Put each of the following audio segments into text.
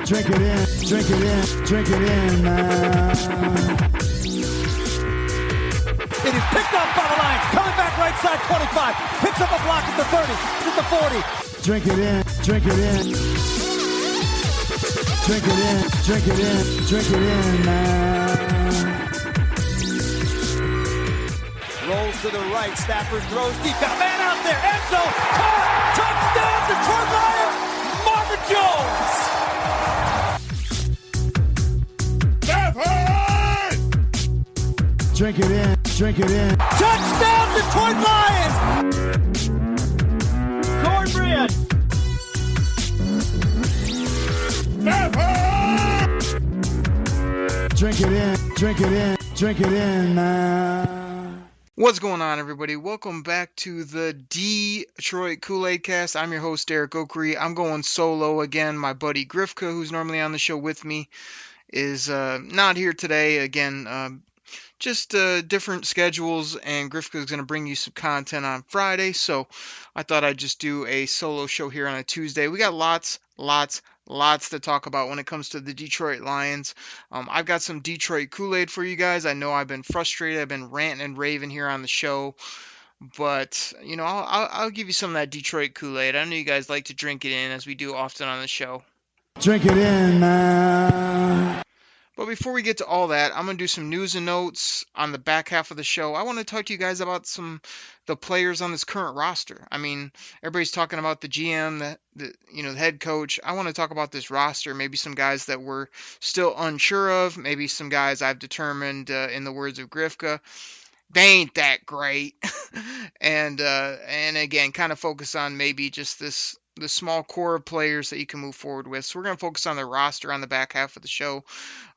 Drink it in, drink it in, drink it in, man. It is picked up by the Lions. Coming back right side, 25. Picks up a block at the 30. It's at the 40. Drink it in, drink it in. Drink it in, drink it in, drink it in, man. Rolls to the right. Stafford throws deep. Got a man out there. End zone. Caught. Touchdown, Detroit Lions. Stafford! Drink it in, drink it in. Touchdown, Detroit Lions! Cornbread. Drink it in, drink it in, drink it in, man. What's going on, everybody? Welcome back to the Detroit Koolaid Cast. I'm your host, Derek Oakery. I'm going solo again. My buddy Grifka, who's normally on the show with me, is not here today. Again, just different schedules, and Grifka is going to bring you some content on Friday, so I thought I'd just do a solo show here on a Tuesday. We got lots to talk about when it comes to the Detroit Lions. I've got some Detroit Kool-Aid for you guys. I know I've been frustrated. I've been ranting and raving here on the show, but you know, I'll give you some of that Detroit Kool-Aid. I know you guys like to drink it in, as we do often on the show. Drink it in, man. But before we get to all that, I'm going to do some news and notes on the back half of the show. I want to talk to you guys about the players on this current roster. I mean, everybody's talking about the GM, the head coach. I want to talk about this roster, maybe some guys that we're still unsure of, maybe some guys I've determined, in the words of Grifka, they ain't that great. and again, kind of focus on maybe just the small core of players that you can move forward with. So we're going to focus on the roster on the back half of the show.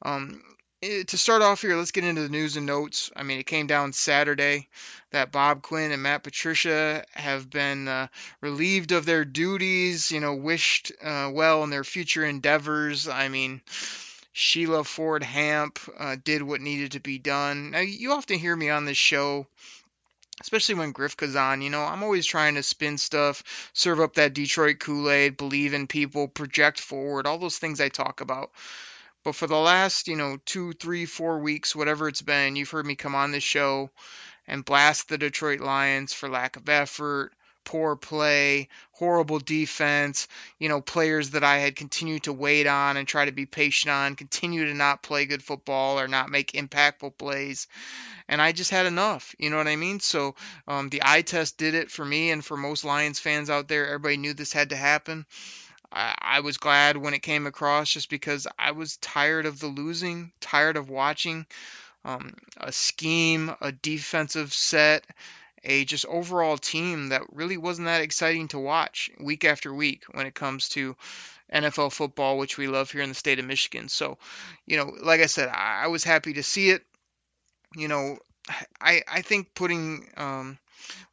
To start off here, let's get into the news and notes. I mean, it came down Saturday that Bob Quinn and Matt Patricia have been relieved of their duties, wished well in their future endeavors. I mean, Sheila Ford Hamp did what needed to be done. Now, you often hear me on this show, especially when Grifka's on, I'm always trying to spin stuff, serve up that Detroit Kool-Aid, believe in people, project forward, all those things I talk about. But for the last, 2, 3, 4 weeks, whatever it's been, you've heard me come on this show and blast the Detroit Lions for lack of effort, poor play, horrible defense, players that I had continued to wait on and try to be patient on, continue to not play good football or not make impactful plays. And I just had enough, you know what I mean? So the eye test did it for me and for most Lions fans out there. Everybody knew this had to happen. I was glad when it came across, just because I was tired of the losing, tired of watching a scheme, a defensive set, a just overall team that really wasn't that exciting to watch week after week when it comes to NFL football, which we love here in the state of Michigan. So, like I said, I was happy to see it. I think putting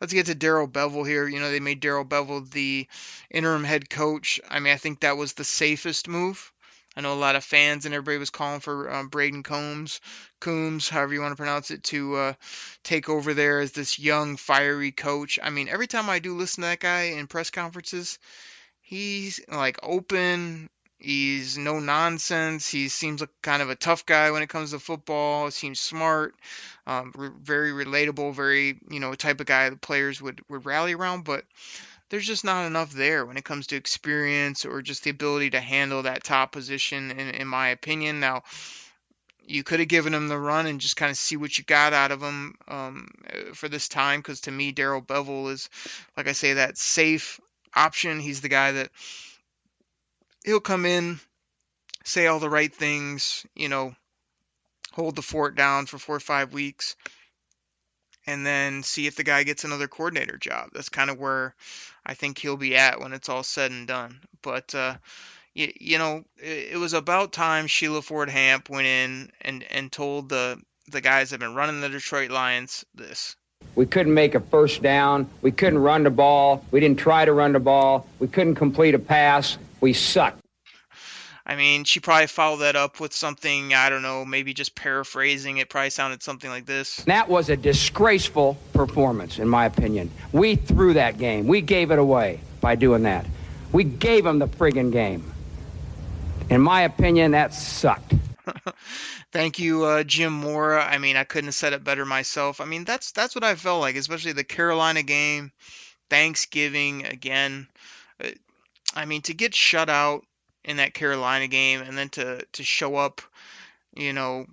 let's get to Darrell Bevell here. They made Darrell Bevell the interim head coach. I mean, I think that was the safest move. I know a lot of fans and everybody was calling for Braden Coombs, however you want to pronounce it, to take over there as this young, fiery coach. I mean, every time I do listen to that guy in press conferences, he's like open. He's no nonsense. He seems like kind of a tough guy when it comes to football. He seems smart, very relatable, very, type of guy the players would rally around. But there's just not enough there when it comes to experience or just the ability to handle that top position, in my opinion. Now, you could have given him the run and just kind of see what you got out of him for this time, because to me, Darrell Bevell is, like I say, that safe option. He's the guy that he'll come in, say all the right things, hold the fort down for 4 or 5 weeks, and then see if the guy gets another coordinator job. That's kind of where I think he'll be at when it's all said and done. But, it was about time Sheila Ford Hamp went in and told the guys that have been running the Detroit Lions this. We couldn't make a first down. We couldn't run the ball. We didn't try to run the ball. We couldn't complete a pass. We sucked. I mean, she probably followed that up with something, I don't know, maybe just paraphrasing. It probably sounded something like this. That was a disgraceful performance, in my opinion. We threw that game. We gave it away by doing that. We gave them the friggin' game. In my opinion, that sucked. Thank you, Jim Mora. I mean, I couldn't have said it better myself. I mean, that's what I felt like, especially the Carolina game, Thanksgiving again. Uh, I mean, to get shut out in that Carolina game and then to show up, you know,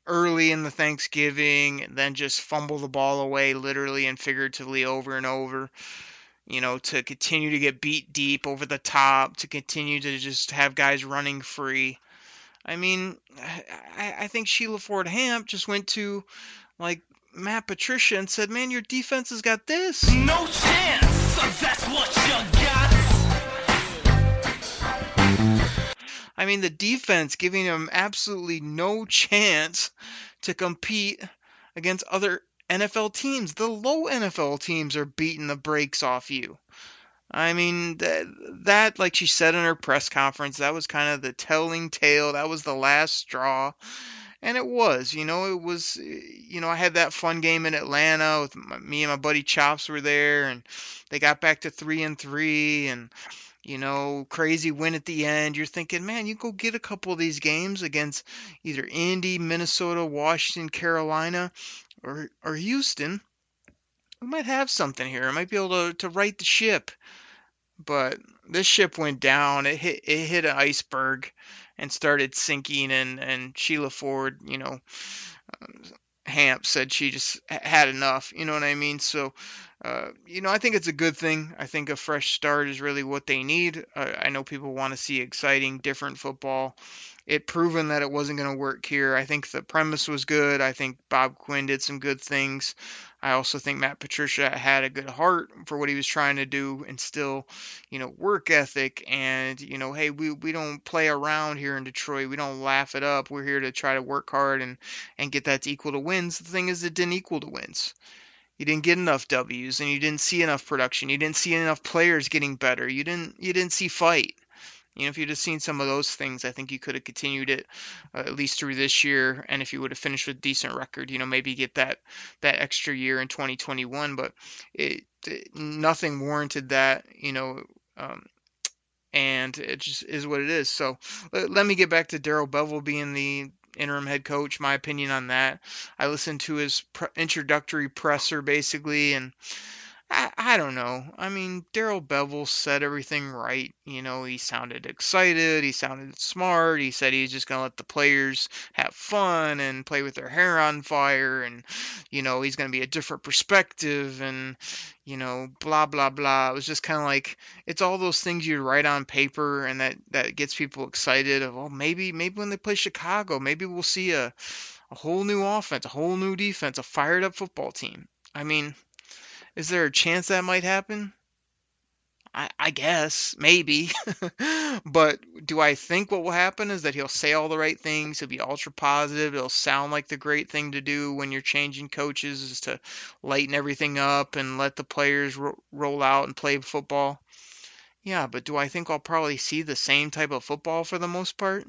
early in the Thanksgiving and then just fumble the ball away literally and figuratively over and over, to continue to get beat deep over the top, to continue to just have guys running free. I mean, I think Sheila Ford Hamp just went to like Matt Patricia and said, "Man, your defense has got this. No chance, that's what you got." I mean, the defense giving him absolutely no chance to compete against other NFL teams. The low NFL teams are beating the brakes off you. I mean, that, like she said in her press conference, that was kind of the telling tale. That was the last straw. And it was, I had that fun game in Atlanta with me and my buddy Chops were there, and they got back to 3-3, and crazy win at the end. You're thinking, man, you go get a couple of these games against either Indy, Minnesota, Washington, Carolina, or Houston. We might have something here. I might be able to right the ship. But this ship went down. It hit an iceberg and started sinking. And Sheila Ford, Hamp said she just had enough. You know what I mean? So, I think it's a good thing. I think a fresh start is really what they need. I know people want to see exciting, different football. It proven that it wasn't going to work here. I think the premise was good. I think Bob Quinn did some good things. I also think Matt Patricia had a good heart for what he was trying to do, instill, work ethic, and, hey, we don't play around here in Detroit. We don't laugh it up. We're here to try to work hard and get that to equal to wins. The thing is, it didn't equal to wins. You didn't get enough W's, and you didn't see enough production. You didn't see enough players getting better. You didn't see fight. If you'd have seen some of those things, I think you could have continued it at least through this year. And if you would have finished with a decent record, maybe get that extra year in 2021. But nothing warranted that, and it just is what it is. So let me get back to Darrell Bevell being the interim head coach. My opinion on that. I listened to his introductory presser basically, and I don't know. I mean, Darrell Bevell said everything right. He sounded excited. He sounded smart. He said he's just going to let the players have fun and play with their hair on fire. And, he's going to be a different perspective and, blah, blah, blah. It was just kind of like, it's all those things you write on paper and that gets people excited of, oh, maybe when they play Chicago, maybe we'll see a whole new offense, a whole new defense, a fired up football team. I mean, is there a chance that might happen? I guess, maybe. But do I think what will happen is that he'll say all the right things, he'll be ultra positive, it'll sound like the great thing to do when you're changing coaches is to lighten everything up and let the players roll out and play football? Yeah, but do I think I'll probably see the same type of football for the most part?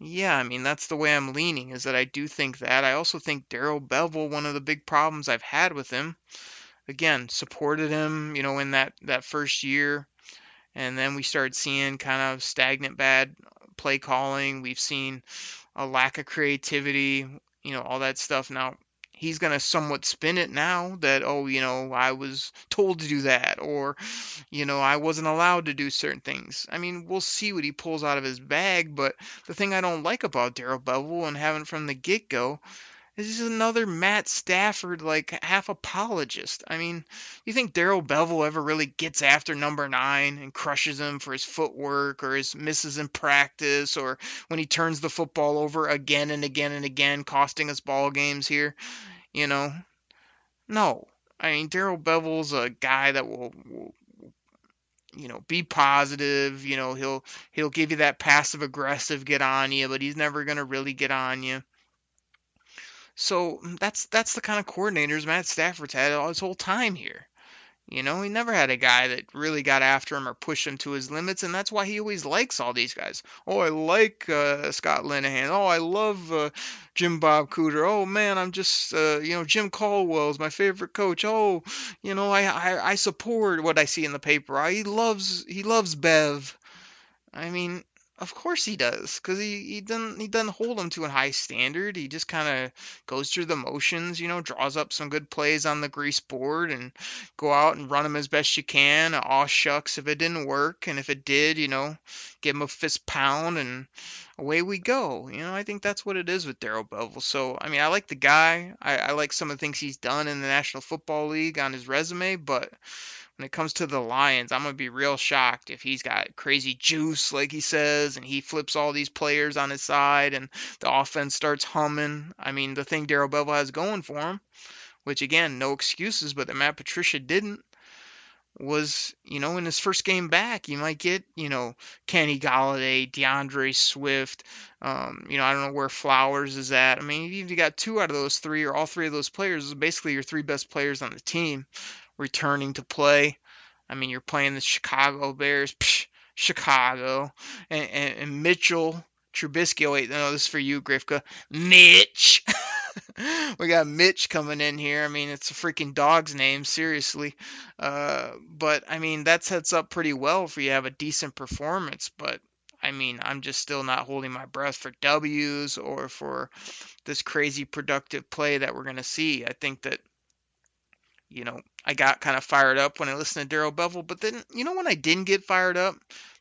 Yeah, I mean, that's the way I'm leaning, is that I do think that. I also think Darrell Bevell, one of the big problems I've had with him, again, supported him, in that first year. And then we started seeing kind of stagnant bad play calling. We've seen a lack of creativity, all that stuff. Now, he's going to somewhat spin it now that, I was told to do that, or, I wasn't allowed to do certain things. I mean, we'll see what he pulls out of his bag. But the thing I don't like about Darrell Bevell and having from the get-go, this is another Matt Stafford, half apologist. I mean, you think Darrell Bevell ever really gets after number 9 and crushes him for his footwork or his misses in practice or when he turns the football over again and again and again, costing us ball games here? No. I mean, Darrell Bevell's a guy that will be positive. He'll give you that passive aggressive get on you, but he's never going to really get on you. So that's the kind of coordinators Matt Stafford's had all his whole time here. He never had a guy that really got after him or pushed him to his limits, and that's why he always likes all these guys. Oh, I like Scott Linehan. Oh, I love Jim Bob Cooter. Oh, man, I'm just, Jim Caldwell is my favorite coach. Oh, I support what I see in the paper. He loves Bev. I mean, Of course he does, because he doesn't hold him to a high standard. He just kind of goes through the motions, draws up some good plays on the grease board, and go out and run them as best you can. Aw shucks if it didn't work, and if it did, give him a fist pound, and away we go. I think that's what it is with Darrell Bevell. So I mean, I like the guy. I like some of the things he's done in the National Football League on his resume, but when it comes to the Lions, I'm going to be real shocked if he's got crazy juice, like he says, and he flips all these players on his side and the offense starts humming. I mean, the thing Darrell Bevell has going for him, which again, no excuses, but that Matt Patricia didn't, was, in his first game back, you might get, Kenny Galladay, DeAndre Swift, I don't know where Flowers is at. I mean, if you got two out of those three or all three of those players, basically your three best players on the team returning to play. I mean, you're playing the Chicago Bears, Chicago, and Mitchell Trubisky. Oh, wait, no, this is for you, Grifka. Mitch. We got Mitch coming in here. I mean, it's a freaking dog's name, seriously. But, I mean, that sets up pretty well for you to have a decent performance. But, I mean, I'm just still not holding my breath for W's or for this crazy productive play that we're going to see. I think that, I got kind of fired up when I listened to Darrell Bevell. But then, when I didn't get fired up?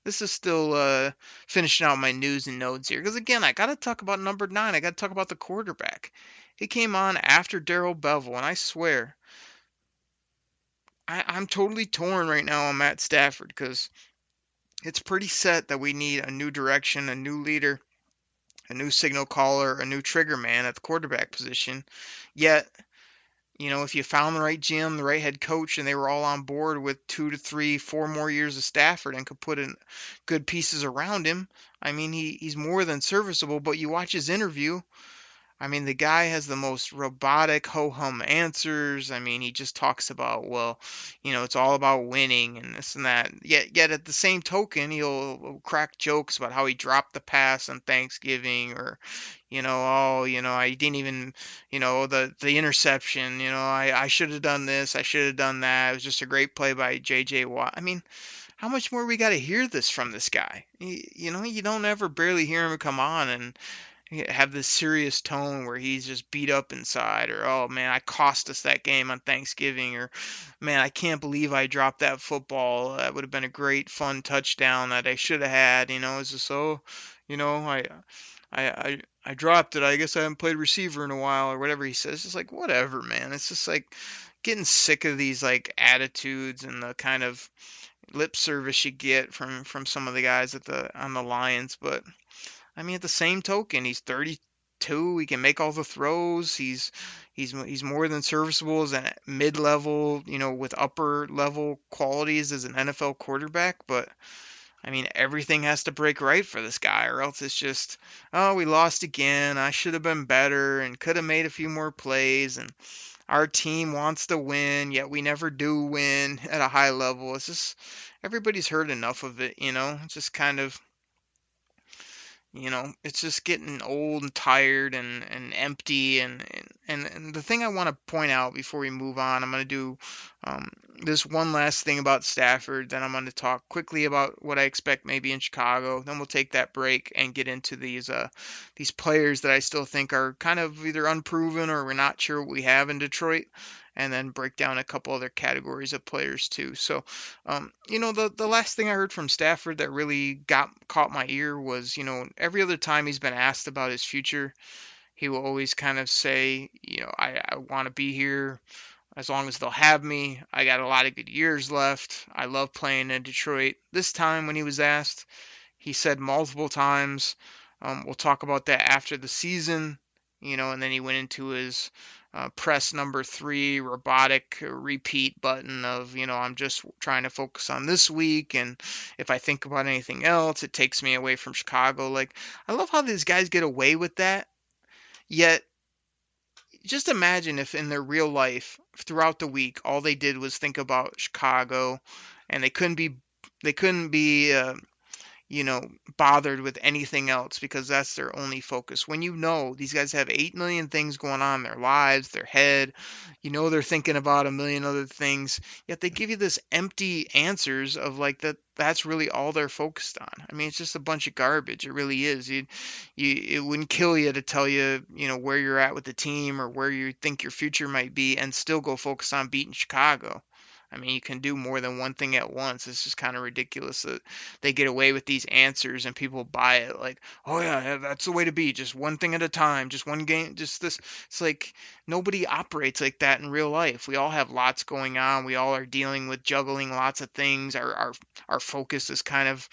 This is still finishing out my news and notes here. Because, again, I got to talk about number 9. I got to talk about the quarterback. He came on after Darrell Bevell, and I swear, I'm totally torn right now on Matt Stafford because it's pretty set that we need a new direction, a new leader, a new signal caller, a new trigger man at the quarterback position. Yet, if you found the right GM, the right head coach, and they were all on board with 2 to 3, 4 more years of Stafford and could put in good pieces around him, I mean, he's more than serviceable. But you watch his interview, I mean, the guy has the most robotic ho-hum answers. I mean, he just talks about, well, it's all about winning and this and that. Yet at the same token, he'll crack jokes about how he dropped the pass on Thanksgiving or, I didn't even, the interception, I should have done this, I should have done that. It was just a great play by J.J. Watt. I mean, how much more we got to hear this from this guy? You don't ever barely hear him come on and have this serious tone where he's just beat up inside, or oh man, I cost us that game on Thanksgiving, or man, I can't believe I dropped that football. That would have been a great fun touchdown that I should have had. It's just so, I dropped it. I guess I haven't played receiver in a while, or whatever he says. It's like whatever, man. It's just like getting sick of these like attitudes and the kind of lip service you get from some of the guys on the Lions, but. I mean, at the same token, he's 32. He can make all the throws. He's more than serviceable as a mid-level, with upper-level qualities as an NFL quarterback. But I mean, everything has to break right for this guy, or else it's just, oh, we lost again. I should have been better and could have made a few more plays. And our team wants to win, yet we never do win at a high level. It's just everybody's heard enough of it. It's just kind of. It's just getting old and tired and empty. And the thing I want to point out before we move on, I'm going to do this one last thing about Stafford. Then I'm going to talk quickly about what I expect maybe in Chicago. Then we'll take that break and get into these players that I still think are kind of either unproven or we're not sure what we have in Detroit. And then break down a couple other categories of players too. So, the last thing I heard from Stafford that really caught my ear was, every other time he's been asked about his future, he will always kind of say, I want to be here as long as they'll have me. I got a lot of good years left. I love playing in Detroit. This time when he was asked, he said multiple times, we'll talk about that after the season, and then he went into his press number 3 robotic repeat button of, I'm just trying to focus on this week. And if I think about anything else, it takes me away from Chicago. Like, I love how these guys get away with that. Yet, just imagine if in their real life, throughout the week, all they did was think about Chicago and they couldn't be bothered with anything else because that's their only focus. When these guys have 8 million things going on in their lives, their head, they're thinking about a million other things, yet they give you this empty answers of like that's really all they're focused on. I mean, it's just a bunch of garbage. It really is. It wouldn't kill you to tell you, where you're at with the team or where you think your future might be and still go focus on beating Chicago. I mean, you can do more than one thing at once. It's just kind of ridiculous that they get away with these answers and people buy it. Like, oh yeah, that's the way to be. Just one thing at a time. Just one game. Just this. It's like nobody operates like that in real life. We all have lots going on. We all are dealing with juggling lots of things. Our focus is kind of,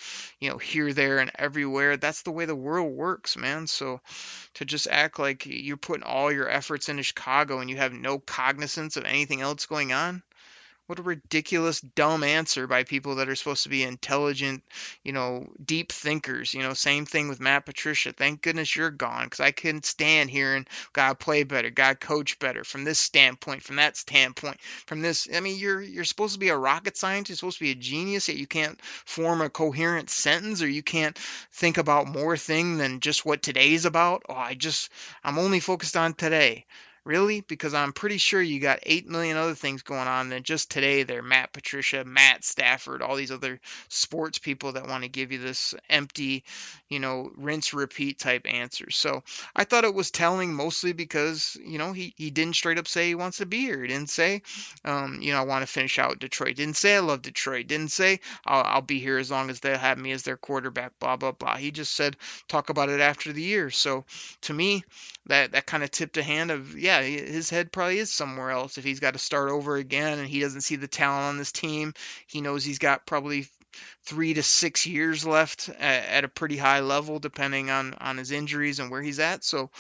here, there, and everywhere. That's the way the world works, man. So to just act like you're putting all your efforts into Chicago and you have no cognizance of anything else going on. What a ridiculous, dumb answer by people that are supposed to be intelligent, deep thinkers. Same thing with Matt Patricia. Thank goodness you're gone because I couldn't stand here and gotta play better, gotta coach better from this standpoint, from that standpoint, from this. I mean, you're supposed to be a rocket scientist, you're supposed to be a genius, yet you can't form a coherent sentence or you can't think about more thing than just what today's about. Oh, I'm only focused on today. Really? Because I'm pretty sure you got 8 million other things going on than just today there. Matt Patricia, Matt Stafford, all these other sports people that want to give you this empty, rinse repeat type answers. So I thought it was telling mostly because, he didn't straight up say he wants to be here. He didn't say, I want to finish out Detroit. Didn't say I love Detroit. Didn't say I'll be here as long as they'll have me as their quarterback, blah, blah, blah. He just said, talk about it after the year. So to me, that kind of tipped a hand of, yeah, his head probably is somewhere else if he's got to start over again and he doesn't see the talent on this team. He knows he's got probably 3 to 6 years left at a pretty high level, depending on his injuries and where he's at. So,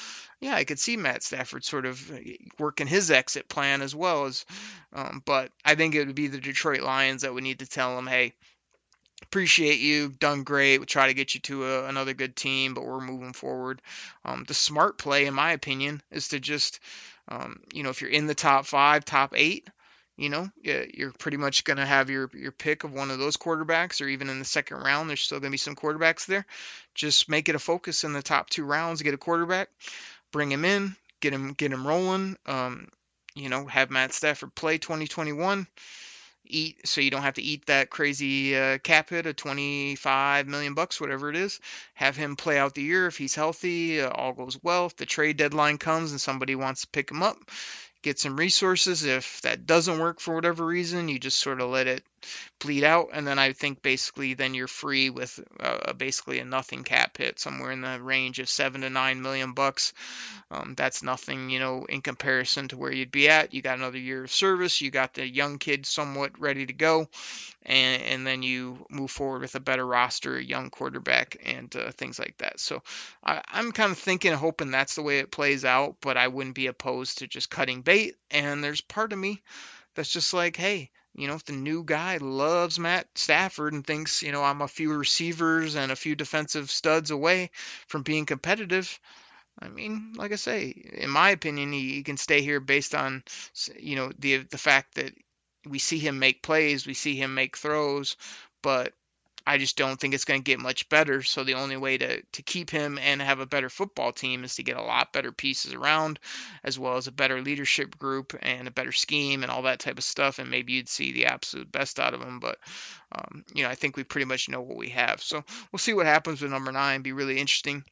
yeah, I could see Matt Stafford sort of working his exit plan as well as, but I think it would be the Detroit Lions that would need to tell him, hey, appreciate you, done great. We'll try to get you to another good team, but we're moving forward. The smart play, in my opinion, is to just, if you're in the top 5, top 8, you're pretty much going to have your pick of one of those quarterbacks, or even in the second round, there's still going to be some quarterbacks there. Just make it a focus in the top 2 rounds, get a quarterback, bring him in, get him rolling. Have Matt Stafford play 2021. So you don't have to eat that crazy cap hit of $25 million, whatever it is. Have him play out the year if he's healthy, all goes well. If the trade deadline comes and somebody wants to pick him up, get some resources. If that doesn't work for whatever reason, you just sort of let it bleed out, and then I think basically then you're free with basically a nothing cap hit somewhere in the range of $7 to $9 million. That's nothing, in comparison to where you'd be at. You got another year of service. You got the young kid somewhat ready to go, and then you move forward with a better roster, a young quarterback, and things like that. So I'm kind of thinking, hoping that's the way it plays out, but I wouldn't be opposed to just cutting bait. And there's part of me that's just like, hey, if the new guy loves Matt Stafford and thinks, I'm a few receivers and a few defensive studs away from being competitive, I mean, like I say, in my opinion, he can stay here based on, the fact that we see him make plays, we see him make throws, but I just don't think it's going to get much better. So the only way to keep him and have a better football team is to get a lot better pieces around, as well as a better leadership group and a better scheme and all that type of stuff. And maybe you'd see the absolute best out of him. But, I think we pretty much know what we have. So we'll see what happens with number 9. Be really interesting.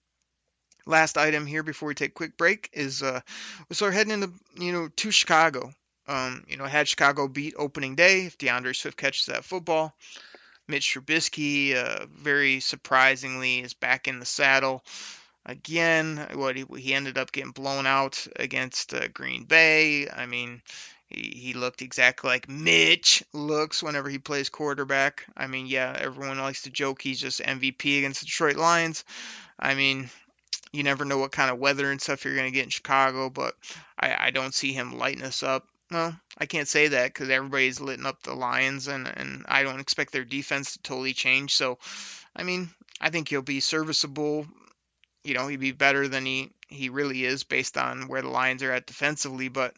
Last item here before we take a quick break is we start heading into, to Chicago. Had Chicago beat opening day if DeAndre Swift catches that football. Mitch Trubisky, very surprisingly, is back in the saddle again. He ended up getting blown out against Green Bay. I mean, he looked exactly like Mitch looks whenever he plays quarterback. I mean, yeah, everyone likes to joke he's just MVP against the Detroit Lions. I mean, you never know what kind of weather and stuff you're going to get in Chicago, but I don't see him lighting us up. Well, I can't say that because everybody's lighting up the Lions, and I don't expect their defense to totally change. So, I mean, I think he'll be serviceable. He'd be better than he he really is based on where the Lions are at defensively, but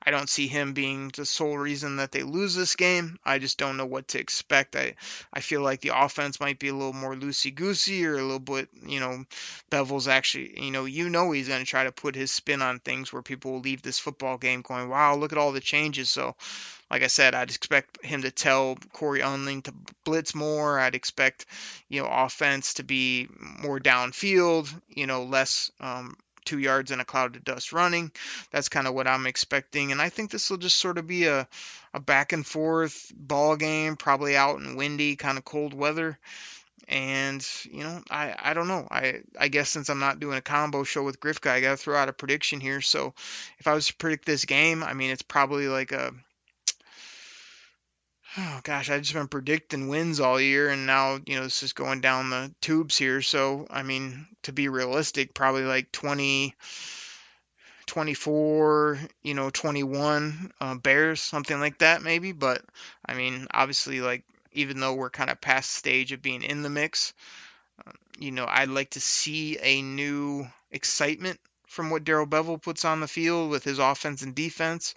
I don't see him being the sole reason that they lose this game. I just don't know what to expect. I feel like the offense might be a little more loosey-goosey or a little bit, Bevel's actually, he's going to try to put his spin on things where people will leave this football game going, wow, look at all the changes. So, like I said, I'd expect him to tell Corey Unling to blitz more. I'd expect, offense to be more downfield, less 2 yards in a cloud of dust running. That's kind of what I'm expecting. And I think this will just sort of be a back and forth ball game, probably out in windy, kind of cold weather. And, I don't know. I guess since I'm not doing a combo show with Grifka, I got to throw out a prediction here. So if I was to predict this game, I mean, it's probably like oh gosh, I've just been predicting wins all year, and now, this is going down the tubes here. So, I mean, to be realistic, probably like 20, 24, 21 Bears, something like that maybe. But, I mean, obviously, like, even though we're kind of past the stage of being in the mix, I'd like to see a new excitement from what Darrell Bevell puts on the field with his offense and defense.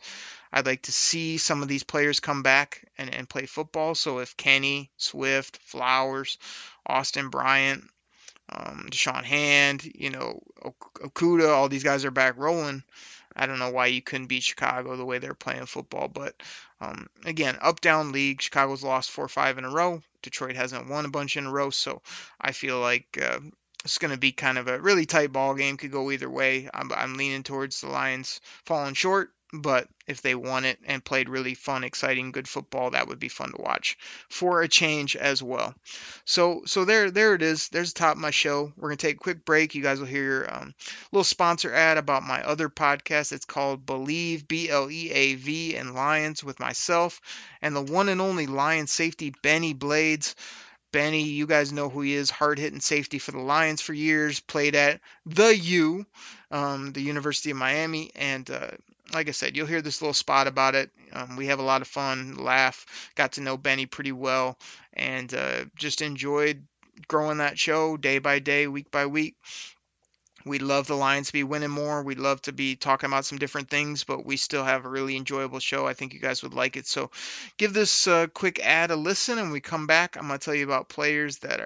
I'd like to see some of these players come back and play football. So if Kenny, Swift, Flowers, Austin Bryant, Deshaun Hand, Okuda, all these guys are back rolling, I don't know why you couldn't beat Chicago the way they're playing football. But again, up-down league. Chicago's lost 4 or 5 in a row. Detroit hasn't won a bunch in a row. So I feel like it's going to be kind of a really tight ball game. Could go either way. I'm leaning towards the Lions falling short. But if they won it and played really fun, exciting, good football, that would be fun to watch for a change as well. So there it is. There's the top of my show. We're going to take a quick break. You guys will hear a little sponsor ad about my other podcast. It's called Believe, BLEAV, and Lions with myself and the one and only Lion safety, Benny Blades. Benny, you guys know who he is, hard-hitting safety for the Lions for years, played at the U, the University of Miami, and like I said, you'll hear this little spot about it. We have a lot of fun, laugh, got to know Benny pretty well, and just enjoyed growing that show day by day, week by week. We'd love the Lions to be winning more. We'd love to be talking about some different things, but we still have a really enjoyable show. I think you guys would like it. So give this quick ad a listen, and when we come back, I'm going to tell you about players that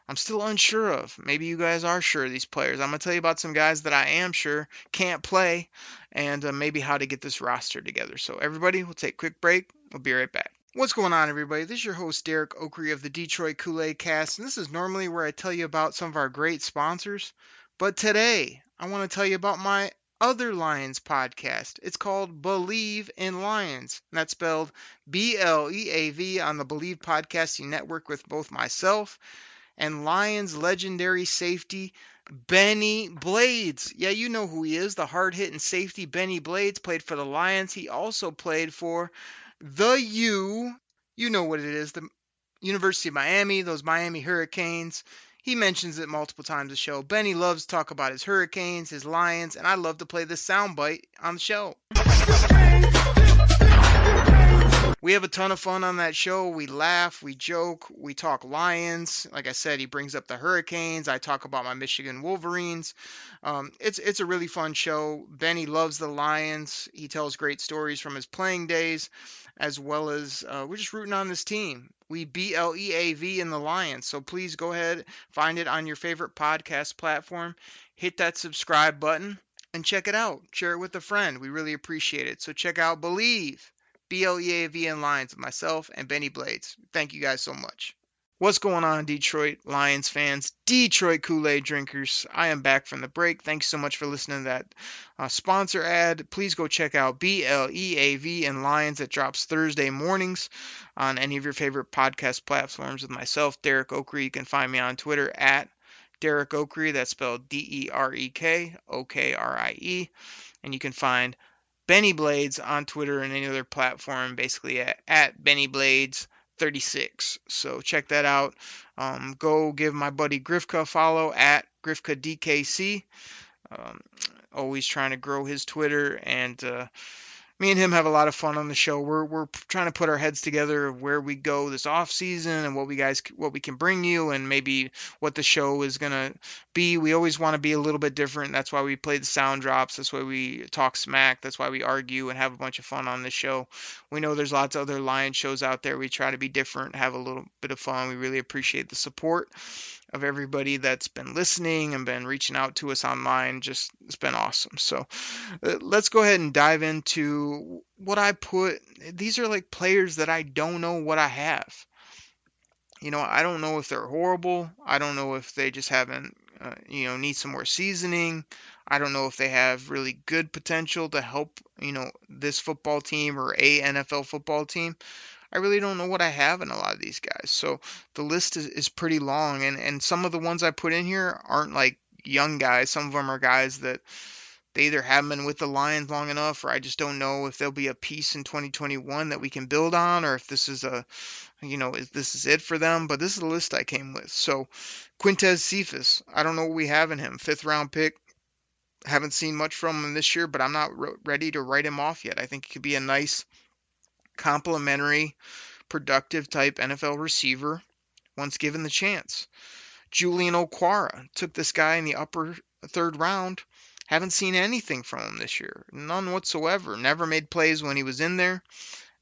I'm still unsure of. Maybe you guys are sure of these players. I'm going to tell you about some guys that I am sure can't play, and maybe how to get this roster together. So everybody, we'll take a quick break. We'll be right back. What's going on, everybody? This is your host, Derek Oakrey of the Detroit Koolaid Cast, and this is normally where I tell you about some of our great sponsors. But today, I want to tell you about my other Lions podcast. It's called Believe in Lions, and that's spelled BLEAV on the Believe Podcasting Network with both myself and Lions legendary safety, Benny Blades. Yeah, you know who he is, the hard-hitting safety. Benny Blades played for the Lions. He also played for the U. You know what it is, the University of Miami, those Miami Hurricanes. He mentions it multiple times in the show. Benny loves to talk about his Hurricanes, his Lions, and I love to play this soundbite on the show. We have a ton of fun on that show. We laugh, we joke, we talk Lions. Like I said, he brings up the Hurricanes. I talk about my Michigan Wolverines. It's a really fun show. Benny loves the Lions. He tells great stories from his playing days, as well as we're just rooting on this team. We BLEAV in the Lions. So please go ahead, find it on your favorite podcast platform. Hit that subscribe button and check it out. Share it with a friend. We really appreciate it. So check out Believe, BLEAV in Lions with myself and Benny Blades. Thank you guys so much. What's going on, Detroit Lions fans, Detroit Kool-Aid drinkers? I am back from the break. Thanks so much for listening to that sponsor ad. Please go check out BLEAV and Lions. That drops Thursday mornings on any of your favorite podcast platforms with myself, Derek Oakrey. You can find me on Twitter at Derek Oakrey. That's spelled DEREK OKRIE. And you can find Benny Blades on Twitter and any other platform, basically at Benny Blades 36. So check that out. Go give my buddy Grifka a follow at GrifkaDKC. Always trying to grow his Twitter and me and him have a lot of fun on the show. We're trying to put our heads together of where we go this off season and what we can bring you and maybe what the show is gonna be. We always want to be a little bit different. That's why we play the sound drops. That's why we talk smack. That's why we argue and have a bunch of fun on this show. We know there's lots of other Lions shows out there. We try to be different, have a little bit of fun. We really appreciate the support of everybody that's been listening and been reaching out to us online. Just it's been awesome. So let's go ahead and dive into what I put. These are like players that I don't know what I have. I don't know if they're horrible. I don't know if they just haven't, need some more seasoning. I don't know if they have really good potential to help, this football team or a NFL football team. I really don't know what I have in a lot of these guys. So the list is pretty long. And some of the ones I put in here aren't like young guys. Some of them are guys that they either haven't been with the Lions long enough, or I just don't know if there'll be a piece in 2021 that we can build on, or if this is if this is it for them. But this is the list I came with. So Quintez Cephas, I don't know what we have in him. 5th round pick. Haven't seen much from him this year, but I'm not ready to write him off yet. I think he could be a nice complimentary, productive type NFL receiver once given the chance. Julian Okwara, took this guy in the upper 3rd round. Haven't seen anything from him this year. None whatsoever. Never made plays when he was in there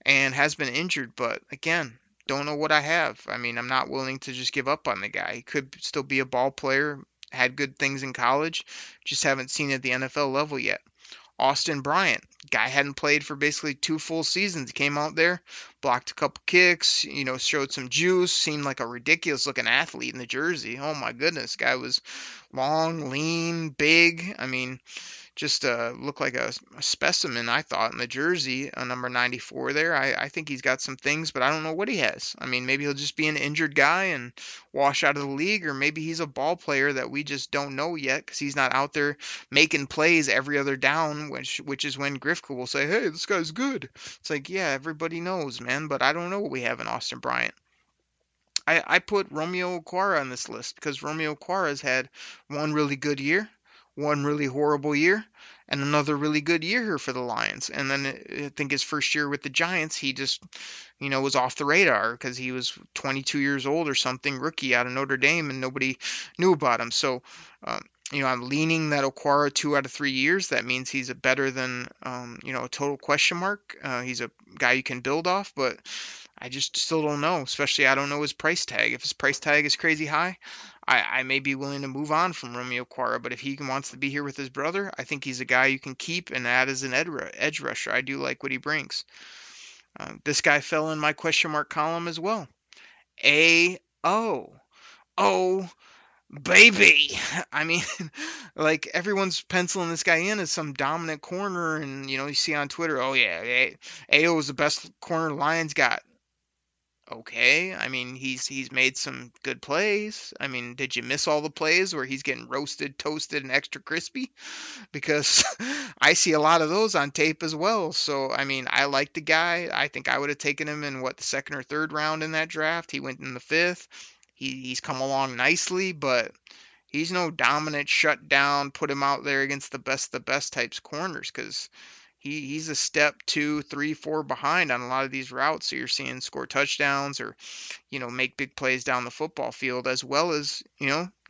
and has been injured. But again, don't know what I have. I mean, I'm not willing to just give up on the guy. He could still be a ball player. Had good things in college. Just haven't seen it at the NFL level yet. Austin Bryant, guy hadn't played for basically 2 full seasons. He came out there, blocked a couple kicks, showed some juice, seemed like a ridiculous looking athlete in the jersey. Oh my goodness, guy was long, lean, big. I mean, just looked like a specimen, I thought, in the jersey, number 94 there. I think he's got some things, but I don't know what he has. I mean, maybe he'll just be an injured guy and wash out of the league, or maybe he's a ball player that we just don't know yet because he's not out there making plays every other down, which is when Grifka will say, hey, this guy's good. It's like, yeah, everybody knows, man, but I don't know what we have in Austin Bryant. I put Romeo Okwara on this list because Romeo Okwara has had one really good year, one really horrible year, and another really good year here for the Lions. And then I think his first year with the Giants, he just, was off the radar because he was 22 years old or something, rookie out of Notre Dame, and nobody knew about him. So, I'm leaning that Okwara 2 out of 3 years. That means he's a better than, a total question mark. He's a guy you can build off, but I just still don't know, especially I don't know his price tag. If his price tag is crazy high, I may be willing to move on from Romeo Okwara, but if he wants to be here with his brother, I think he's a guy you can keep and add as an edge rusher. I do like what he brings. This guy fell in my question mark column as well. Oh, baby. I mean, like everyone's penciling this guy in as some dominant corner, and you see on Twitter, oh yeah, AO is the best corner Lions got. Okay, I mean he's made some good plays. I mean, did you miss all the plays where he's getting roasted, toasted, and extra crispy? Because I see a lot of those on tape as well. So I mean, I like the guy. I think I would have taken him in the 2nd or 3rd round in that draft. He went in the 5th. He's come along nicely, but he's no dominant shutdown. Put him out there against the best types corners because he's a step 2, 3, 4 behind on a lot of these routes. So you're seeing score touchdowns or, make big plays down the football field, as well as,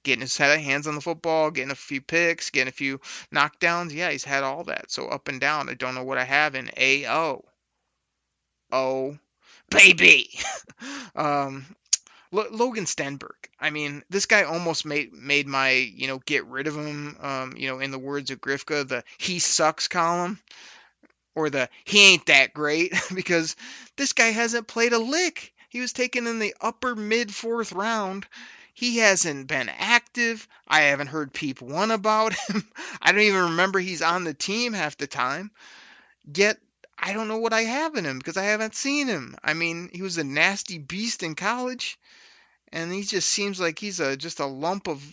getting his hands on the football, getting a few picks, getting a few knockdowns. Yeah, he's had all that. So up and down. I don't know what I have in AO. Oh, baby. Logan Stenberg. I mean, this guy almost made my, get rid of him, in the words of Grifka, the he sucks column. Or the he ain't that great, because this guy hasn't played a lick. He was taken in the upper mid 4th round. He hasn't been active. I haven't heard peep one about him. I don't even remember he's on the team half the time. Yet, I don't know what I have in him because I haven't seen him. I mean, he was a nasty beast in college, and he just seems like he's just a lump of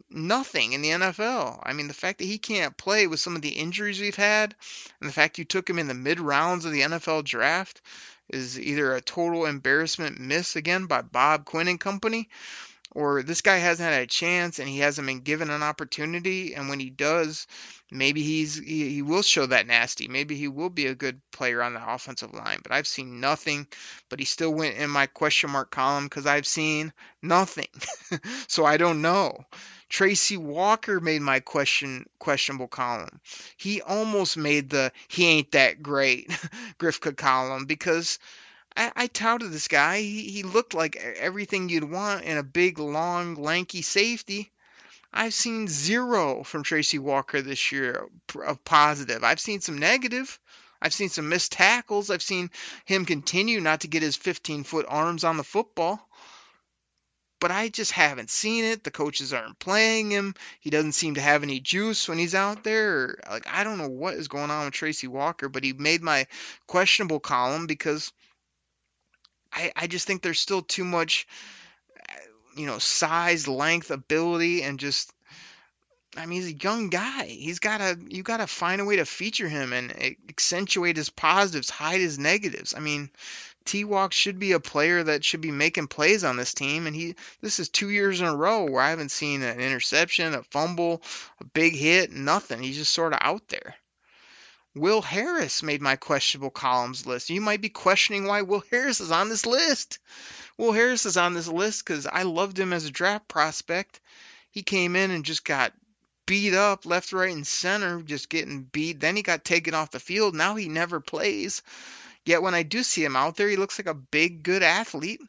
nothing in the NFL. I mean, the fact that he can't play with some of the injuries we've had, and the fact you took him in the mid rounds of the NFL draft is either a total embarrassment miss again by Bob Quinn and company, or this guy hasn't had a chance and he hasn't been given an opportunity, and when he does, maybe he will show that nasty. Maybe he will be a good player on the offensive line. But I've seen nothing. But he still went in my question mark column because I've seen nothing. So I don't know. Tracy Walker made my questionable column. He almost made the he ain't that great Grifka column because I touted this guy. He looked like everything you'd want in a big, long, lanky safety. I've seen zero from Tracy Walker this year of positive. I've seen some negative. I've seen some missed tackles. I've seen him continue not to get his 15-foot arms on the football. But I just haven't seen it. The coaches aren't playing him. He doesn't seem to have any juice when he's out there. Like, I don't know what is going on with Tracy Walker, but he made my questionable column because I just think there's still too much, size, length, ability, and just, I mean, he's a young guy. You gotta find a way to feature him and accentuate his positives, hide his negatives. I mean, T-Walk should be a player that should be making plays on this team, and this is 2 years in a row where I haven't seen an interception, a fumble, a big hit, nothing. He's just sort of out there. Will Harris made my questionable columns list. You might be questioning why Will Harris is on this list. Will Harris is on this list because I loved him as a draft prospect. He came in and just got beat up left, right, and center, just getting beat. Then he got taken off the field. Now he never plays. Yet when I do see him out there, he looks like a big, good athlete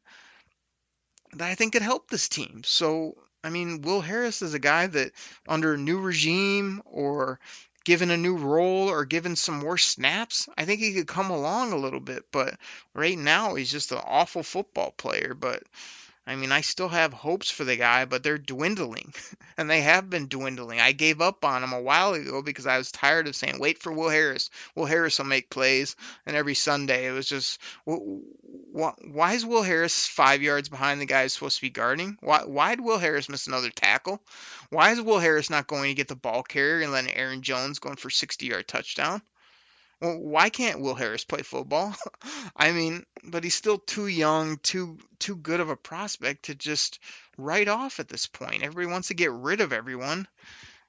that I think could help this team. So, I mean, Will Harris is a guy that under a new regime or given a new role or given some more snaps, I think he could come along a little bit. But right now, he's just an awful football player. But I mean, I still have hopes for the guy, but they're dwindling, and they have been dwindling. I gave up on him a while ago because I was tired of saying, wait for Will Harris. Will Harris will make plays, and every Sunday it was just, why is Will Harris 5 yards behind the guy who's supposed to be guarding? Why did Will Harris miss another tackle? Why is Will Harris not going to get the ball carrier and letting Aaron Jones going for a 60-yard touchdown? Well, why can't Will Harris play football? I mean, but he's still too young, too good of a prospect to just write off at this point. Everybody wants to get rid of everyone.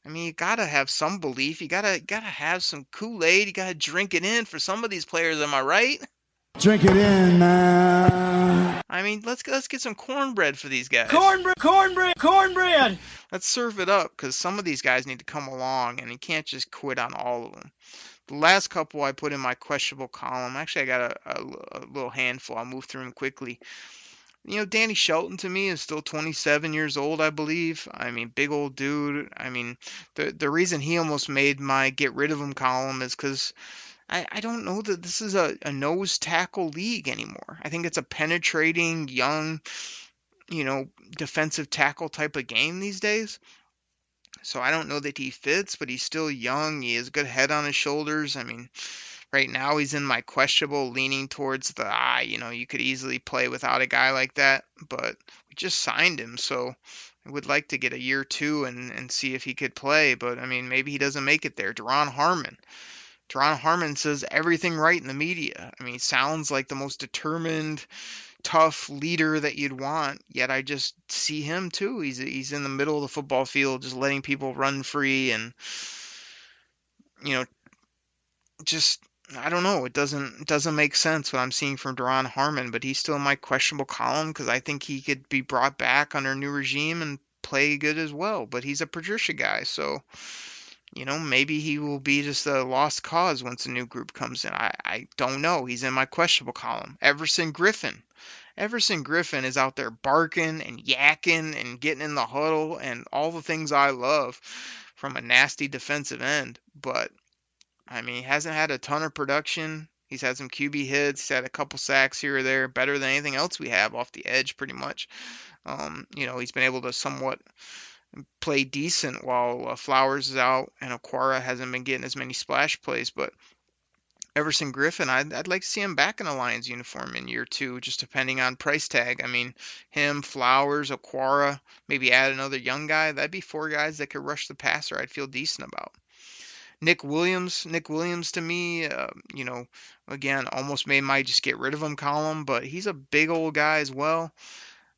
I mean, you gotta have some belief. You gotta have some Kool-Aid. You gotta drink it in for some of these players. Am I right? Drink it in, man. I mean, let's get some cornbread for these guys. Cornbread. Let's serve it up because some of these guys need to come along, and you can't just quit on all of them. The last couple I put in my questionable column. Actually, I got a little handful. I'll move through them quickly. Danny Shelton to me is still 27 years old, I believe. I mean, big old dude. I mean, the reason he almost made my get rid of him column is because I don't know that this is a nose tackle league anymore. I think it's a penetrating, young, defensive tackle type of game these days. So I don't know that he fits, but he's still young. He has a good head on his shoulders. I mean, right now he's in my questionable, leaning towards the, you could easily play without a guy like that. But we just signed him, so I would like to get a year two and see if he could play. But, I mean, maybe he doesn't make it there. Deron Harmon says everything right in the media. I mean, he sounds like the most determined, tough leader that you'd want, yet I just see him too. He's in the middle of the football field, just letting people run free, and just I don't know. It doesn't make sense what I'm seeing from Deron Harmon, but he's still in my questionable column because I think he could be brought back under a new regime and play good as well. But he's a Patricia guy, so maybe he will be just a lost cause once a new group comes in. I don't know. He's in my questionable column. Everson Griffin is out there barking and yakking and getting in the huddle and all the things I love from a nasty defensive end. But, I mean, he hasn't had a ton of production. He's had some QB hits. He's had a couple sacks here or there, better than anything else we have off the edge pretty much. He's been able to somewhat play decent while Flowers is out and Aquara hasn't been getting as many splash plays. But Everson Griffin, I'd like to see him back in a Lions uniform in year two, just depending on price tag. I mean, him, Flowers, Aquara, maybe add another young guy. That'd be 4 guys that could rush the passer I'd feel decent about. Nick Williams to me, again, almost made my just get rid of him column, but he's a big old guy as well.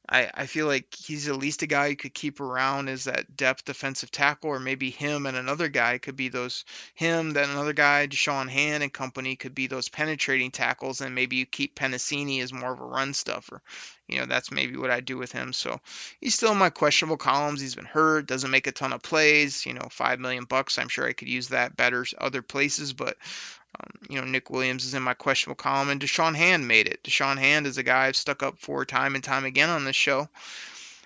I feel like he's at least a guy you could keep around as that depth defensive tackle, or maybe him and another guy could be those then another guy, Deshaun Hand and company, could be those penetrating tackles, and maybe you keep Pennicini as more of a run stuffer. That's maybe what I do with him. So he's still in my questionable columns. He's been hurt, doesn't make a ton of plays. $5 million. I'm sure I could use that better other places, but Nick Williams is in my questionable column, and Deshaun Hand made it. Deshaun Hand is a guy I've stuck up for time and time again on this show,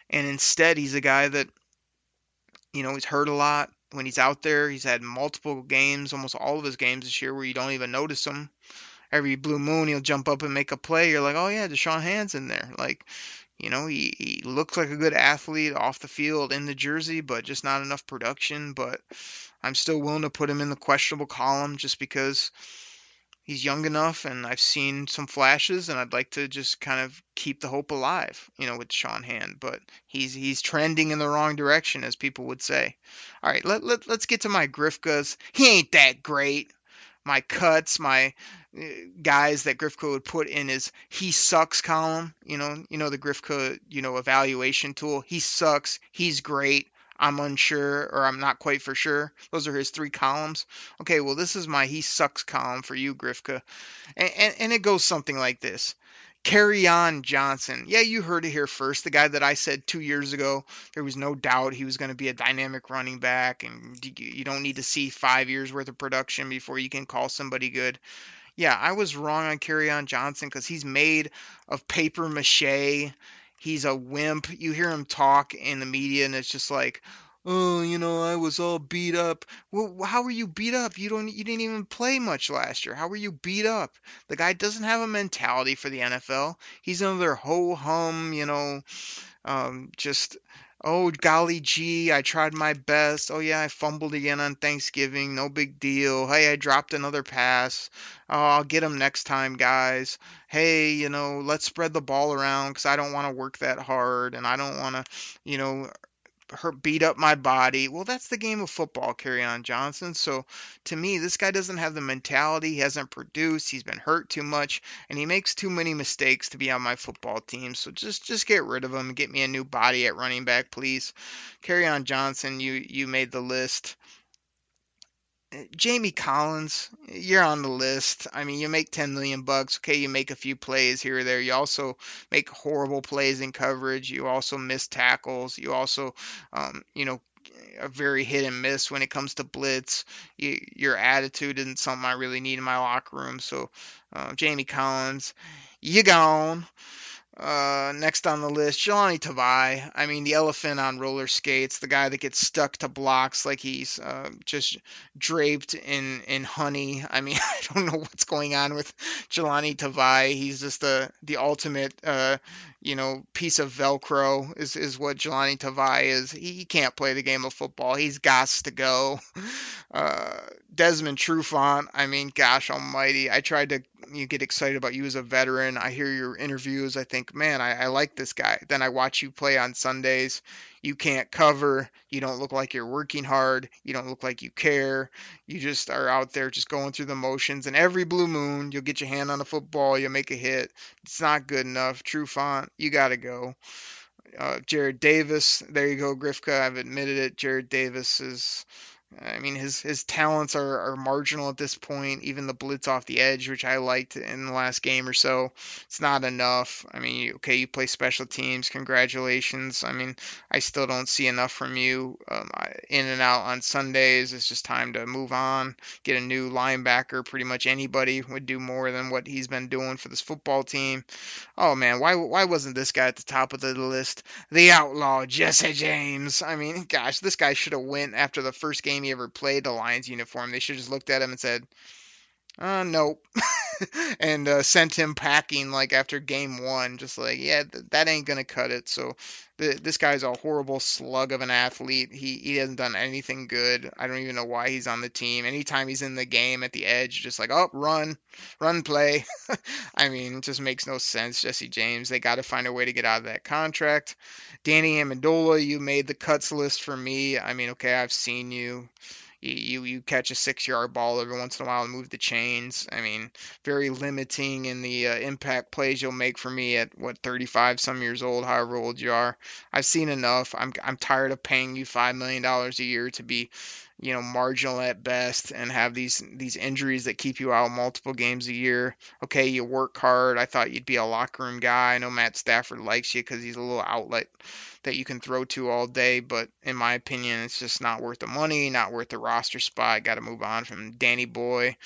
and instead he's a guy that, he's hurt a lot. When he's out there, he's had multiple games, almost all of his games this year, where you don't even notice him. Every blue moon, he'll jump up and make a play. You're like, oh yeah, Deshaun Hand's in there. Like, he looks like a good athlete off the field in the jersey, but just not enough production. But I'm still willing to put him in the questionable column just because he's young enough, and I've seen some flashes, and I'd like to just kind of keep the hope alive, with Deshaun Hand. But he's trending in the wrong direction, as people would say. All right, let's get to my Grifkas. He ain't that great. My cuts, my guys that Grifka would put in his "he sucks" column. The Grifka evaluation tool. He sucks. He's great. I'm unsure, or I'm not quite for sure. Those are his 3 columns. Okay, well, this is my "he sucks" column for you, Grifka, and it goes something like this. Kerryon Johnson. Yeah, you heard it here first. The guy that I said 2 years ago, there was no doubt he was going to be a dynamic running back, and you don't need to see 5 years worth of production before you can call somebody good. Yeah, I was wrong on Kerryon Johnson because he's made of paper mache. He's a wimp. You hear him talk in the media, and it's just like, oh, I was all beat up. Well, how were you beat up? You didn't even play much last year. How were you beat up? The guy doesn't have a mentality for the NFL. He's another ho hum, just, oh golly gee, I tried my best. Oh yeah, I fumbled again on Thanksgiving. No big deal. Hey, I dropped another pass. Oh, I'll get him next time, guys. Hey, let's spread the ball around because I don't want to work that hard, and I don't want to, beat up my body. Well, that's the game of football, Kerryon Johnson. So to me, this guy doesn't have the mentality. He hasn't produced. He's been hurt too much, and he makes too many mistakes to be on my football team. So just get rid of him and get me a new body at running back, please. Kerryon Johnson, you made the list. Jamie Collins, you're on the list. I mean, you make $10 million. Okay, you make a few plays here or there. You also make horrible plays in coverage. You also miss tackles. You also, are very hit and miss when it comes to blitz. Your attitude isn't something I really need in my locker room. So, Jamie Collins, you gone. Next on the list, Jelani Tavai. I mean, the elephant on roller skates, the guy that gets stuck to blocks like he's just draped in honey. I mean, I don't know what's going on with Jelani Tavai. He's just the ultimate, piece of Velcro is what Jelani Tavai is. He can't play the game of football. He's gots to go. Desmond Trufant, I mean, gosh almighty. I tried to get excited about you as a veteran. I hear your interviews. I think, man, I like this guy. Then I watch you play on Sundays. You can't cover. You don't look like you're working hard. You don't look like you care. You just are out there just going through the motions. And every blue moon, you'll get your hand on a football. You'll make a hit. It's not good enough. Trufant, you got to go. Jared Davis, there you go, Grifka. I've admitted it. Jared Davis is... I mean, his talents are marginal at this point. Even the blitz off the edge, which I liked in the last game or so, it's not enough. I mean, okay, you play special teams. Congratulations. I mean, I still don't see enough from you. In and out on Sundays. It's just time to move on. Get a new linebacker. Pretty much anybody would do more than what he's been doing for this football team. Oh, man, why wasn't this guy at the top of the list? The outlaw, Jesse James. I mean, gosh, this guy should have went after the first game he ever played the Lions uniform. They should have just looked at him and said, nope. And sent him packing like after game 1. Just like, yeah, that ain't going to cut it. So this guy's a horrible slug of an athlete. He hasn't done anything good. I don't even know why he's on the team. Anytime he's in the game at the edge, just like, oh, run, play. I mean, it just makes no sense, Jesse James. They got to find a way to get out of that contract. Danny Amendola, you made the cuts list for me. I mean, okay, I've seen you. You catch a 6-yard ball every once in a while and move the chains. I mean, very limiting in the impact plays you'll make for me at 35 some years old, however old you are. I've seen enough. I'm tired of paying you $5 million a year to be, marginal at best and have these injuries that keep you out multiple games a year. Okay, you work hard. I thought you'd be a locker room guy. I know Matt Stafford likes you because he's a little outlet that you can throw to all day, but in my opinion, it's just not worth the money, not worth the roster spot. Got to move on from Danny Boy.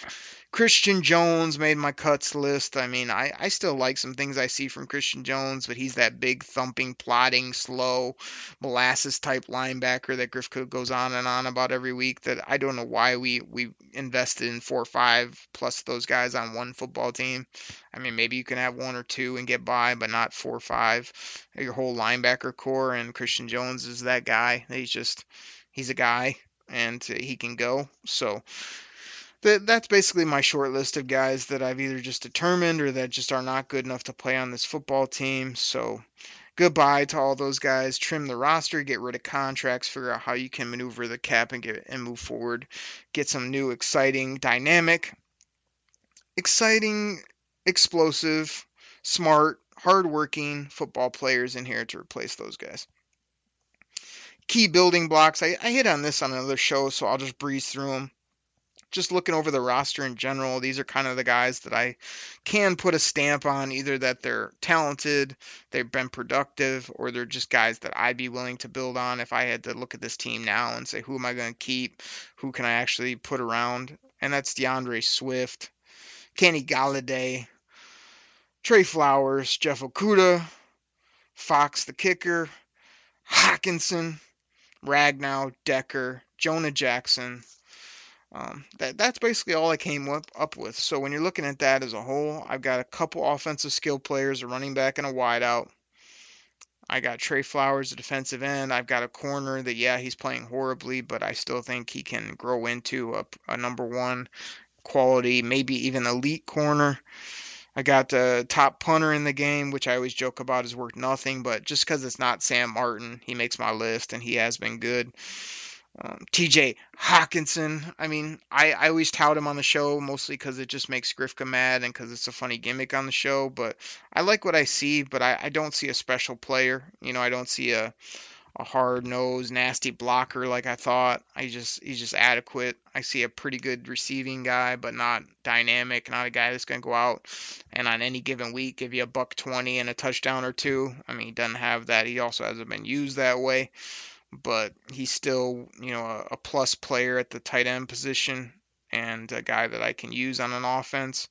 Christian Jones made my cuts list. I mean, I still like some things I see from Christian Jones, but he's that big, thumping, plodding, slow, molasses-type linebacker that Griff goes on and on about every week that I don't know why we invested in 4 or 5 plus those guys on one football team. I mean, maybe you can have 1 or 2 and get by, but not 4 or 5. Your whole linebacker core, and Christian Jones is that guy. He's a guy, and he can go. So that's basically my short list of guys that I've either just determined or that just are not good enough to play on this football team. So goodbye to all those guys. Trim the roster, get rid of contracts, figure out how you can maneuver the cap and move forward. Get some new, exciting, dynamic, explosive, smart, hardworking football players in here to replace those guys. Key building blocks. I hit on this on another show, so I'll just breeze through them. Just looking over the roster in general, these are kind of the guys that I can put a stamp on, either that they're talented, they've been productive, or they're just guys that I'd be willing to build on if I had to look at this team now and say, who am I going to keep? Who can I actually put around? And that's DeAndre Swift, Kenny Galladay, Trey Flowers, Jeff Okudah, Fox the kicker, Hawkinson, Ragnow, Decker, Jonah Jackson. That's basically all I came up with. So when you're looking at that as a whole, I've got a couple offensive skill players, a running back and a wideout. I got Trey Flowers, a defensive end. I've got a corner that, he's playing horribly, but I still think he can grow into a number 1 quality, maybe even elite corner. I got the top punter in the game, which I always joke about is worth nothing, but just because it's not Sam Martin, he makes my list, and he has been good. TJ Hawkinson, I mean, I always tout him on the show, mostly because it just makes Grifka mad and because it's a funny gimmick on the show, but I like what I see, but I don't see a special player. I don't see a hard-nosed, nasty blocker like I thought. He's just adequate. I see a pretty good receiving guy, but not dynamic, not a guy that's going to go out and on any given week give you $120 and a touchdown or 2. I mean, he doesn't have that. He also hasn't been used that way. But he's still, a plus player at the tight end position and a guy that I can use on an offense.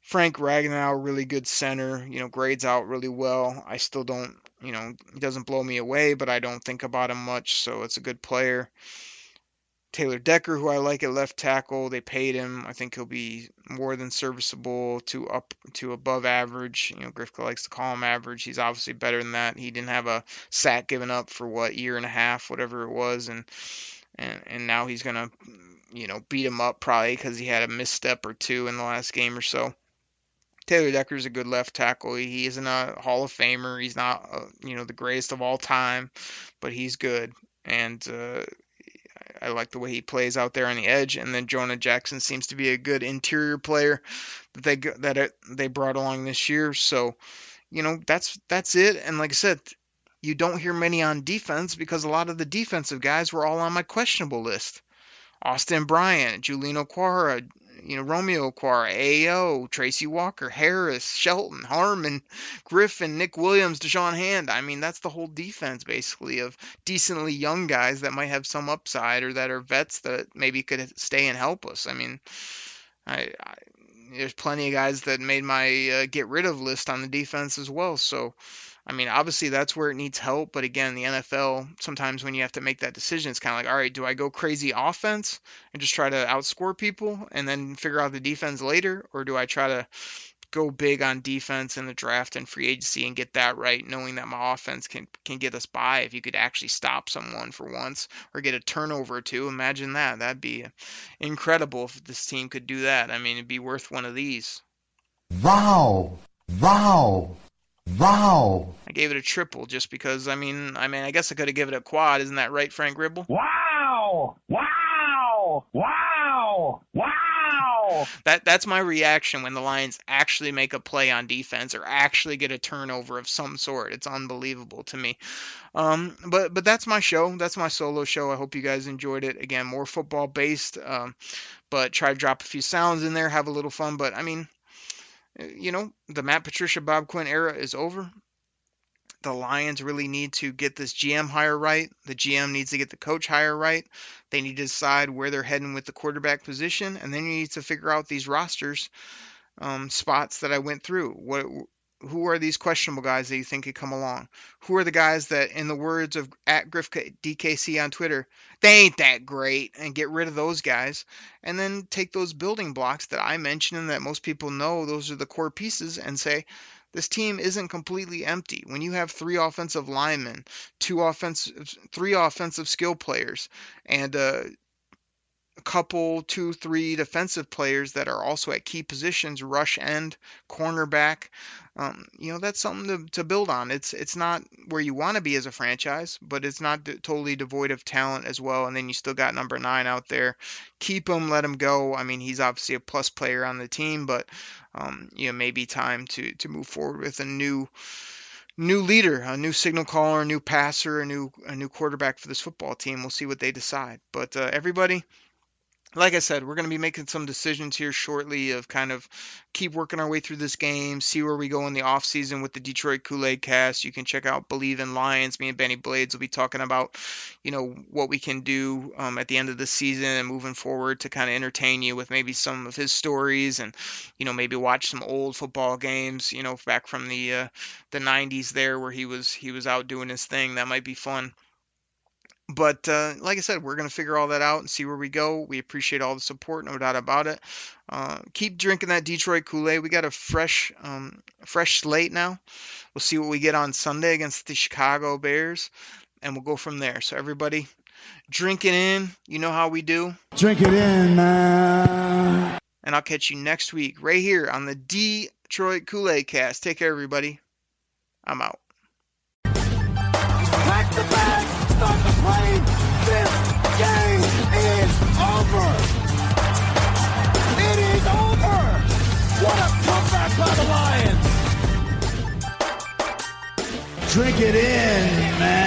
Frank Ragnow, really good center, grades out really well. I still don't, he doesn't blow me away, but I don't think about him much, so it's a good player. Taylor Decker, who I like at left tackle, they paid him. I think he'll be more than serviceable to above average. Grifka likes to call him average. He's obviously better than that. He didn't have a sack given up for year and a half, whatever it was, and now he's gonna, beat him up probably because he had a misstep or 2 in the last game or so. Taylor Decker's a good left tackle. He isn't a Hall of Famer. He's not, the greatest of all time, but he's good. And I like the way he plays out there on the edge. And then Jonah Jackson seems to be a good interior player that they brought along this year. So, that's it. And like I said, you don't hear many on defense because a lot of the defensive guys were all on my questionable list. Austin Bryant, Julian Okwara, Romeo Okwara, A.O., Tracy Walker, Harris, Shelton, Harmon, Griffin, Nick Williams, Deshaun Hand. I mean, that's the whole defense, basically, of decently young guys that might have some upside or that are vets that maybe could stay and help us. I mean, there's plenty of guys that made my get rid of list on the defense as well. So, I mean, obviously that's where it needs help. But again, the NFL, sometimes when you have to make that decision, it's kind of like, all right, do I go crazy offense and just try to outscore people and then figure out the defense later? Or do I try to go big on defense in the draft and free agency and get that right, knowing that my offense can get us by if you could actually stop someone for once or get a turnover or 2? Imagine that. That'd be incredible if this team could do that. I mean, it'd be worth one of these. Wow. I gave it a triple just because, I mean, I guess I could have given it a quad. Isn't that right, Frank Gribble? Wow. That's my reaction when the Lions actually make a play on defense or actually get a turnover of some sort. It's unbelievable to me. But that's my show. That's my solo show. I hope you guys enjoyed it. Again, more football based, but try to drop a few sounds in there, have a little fun. But I mean, the Matt Patricia, Bob Quinn era is over. The Lions really need to get this GM hire right. The GM needs to get the coach hire right. They need to decide where they're heading with the quarterback position, and then you need to figure out these rosters spots that I went through. Who are these questionable guys that you think could come along? Who are the guys that, in the words of @GriffDKC on Twitter, they ain't that great, and get rid of those guys, and then take those building blocks that I mentioned and that most people know, those are the core pieces, and say, this team isn't completely empty. When you have 3 offensive linemen, 3 offensive skill players, and a couple, 2, 3 defensive players that are also at key positions, rush end, cornerback, that's something to build on. It's not where you want to be as a franchise, but it's not totally devoid of talent as well. And then you still got number 9 out there. Keep him, let him go. I mean, he's obviously a plus player on the team, but maybe time to move forward with a new leader, a new signal caller, a new passer, a new quarterback for this football team. We'll see what they decide. But everybody, like I said, we're going to be making some decisions here shortly of kind of keep working our way through this game, see where we go in the offseason with the Detroit Koolaid Cast. You can check out Believe in Lions. Me and Benny Blades will be talking about, what we can do at the end of the season and moving forward to kind of entertain you with maybe some of his stories and, maybe watch some old football games, back from the 90s there where he was out doing his thing. That might be fun. But like I said, we're going to figure all that out and see where we go. We appreciate all the support, no doubt about it. Keep drinking that Detroit Kool-Aid. We got a fresh slate now. We'll see what we get on Sunday against the Chicago Bears, and we'll go from there. So everybody, drink it in. You know how we do. Drink it in, man. And I'll catch you next week right here on the Detroit Koolaid Cast. Take care, everybody. I'm out. Pack the bag, start the plane. This game is over. It is over. What a comeback by the Lions. Drink it in, man.